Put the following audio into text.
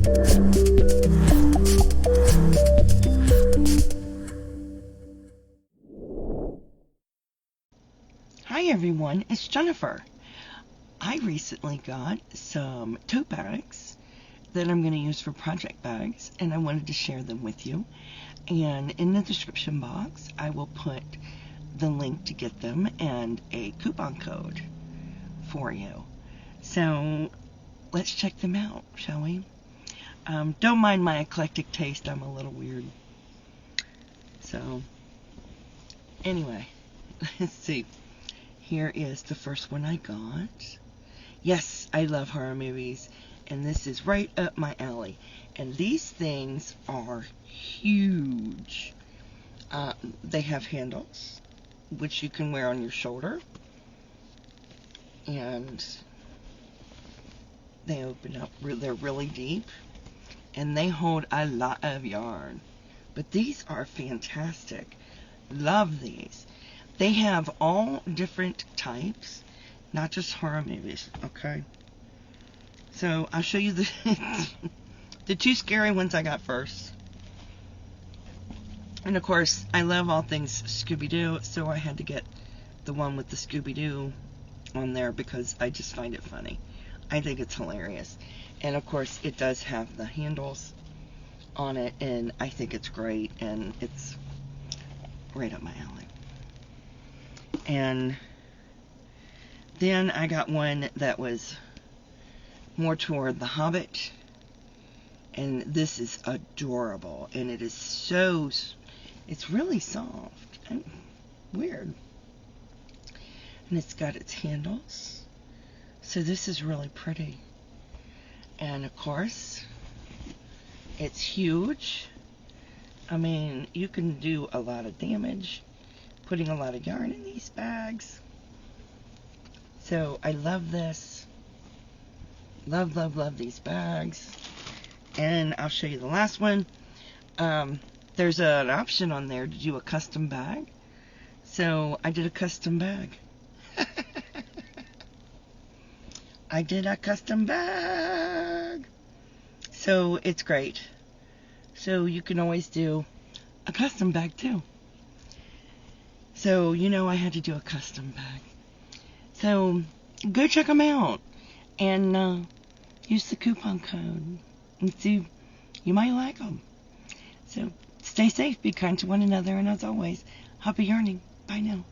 Hi everyone, it's Jennifer. I recently got some tote bags that I'm going to use for project bags, and I wanted to share them with you. And in the description box, I will put the link to get them and a coupon code for you. So let's check them out, shall we? Don't mind my eclectic taste, I'm a little weird. So anyway, let's see. Here is the first one I got. Yes, I love horror movies, and this is right up my alley. And these things are huge. They have handles, which you can wear on your shoulder. And they open up, they're really deep. And they hold a lot of yarn. But these are fantastic. Love these. They have all different types, not just horror movies, okay? So I'll show you the the two scary ones I got first. And of course, I love all things Scooby-Doo, so I had to get the one with the Scooby-Doo on there because I just find it funny. I think it's hilarious. And of course, it does have the handles on it, and I think it's great, and it's right up my alley. And then I got one that was more toward The Hobbit, and this is adorable, and it is so, it's really soft and weird, and it's got its handles, so this is really pretty. And of course, it's huge. I mean, you can do a lot of damage putting a lot of yarn in these bags. So I love this. Love, love, love these bags. And I'll show you the last one. There's an option on there to do a custom bag. So I did a custom bag. I did a custom bag. So it's great. So you can always do a custom bag too. So, you know, I had to do a custom bag. So, go check them out. And use the coupon code. And see, you might like them. So, stay safe, be kind to one another, and as always, happy yarning. Bye now.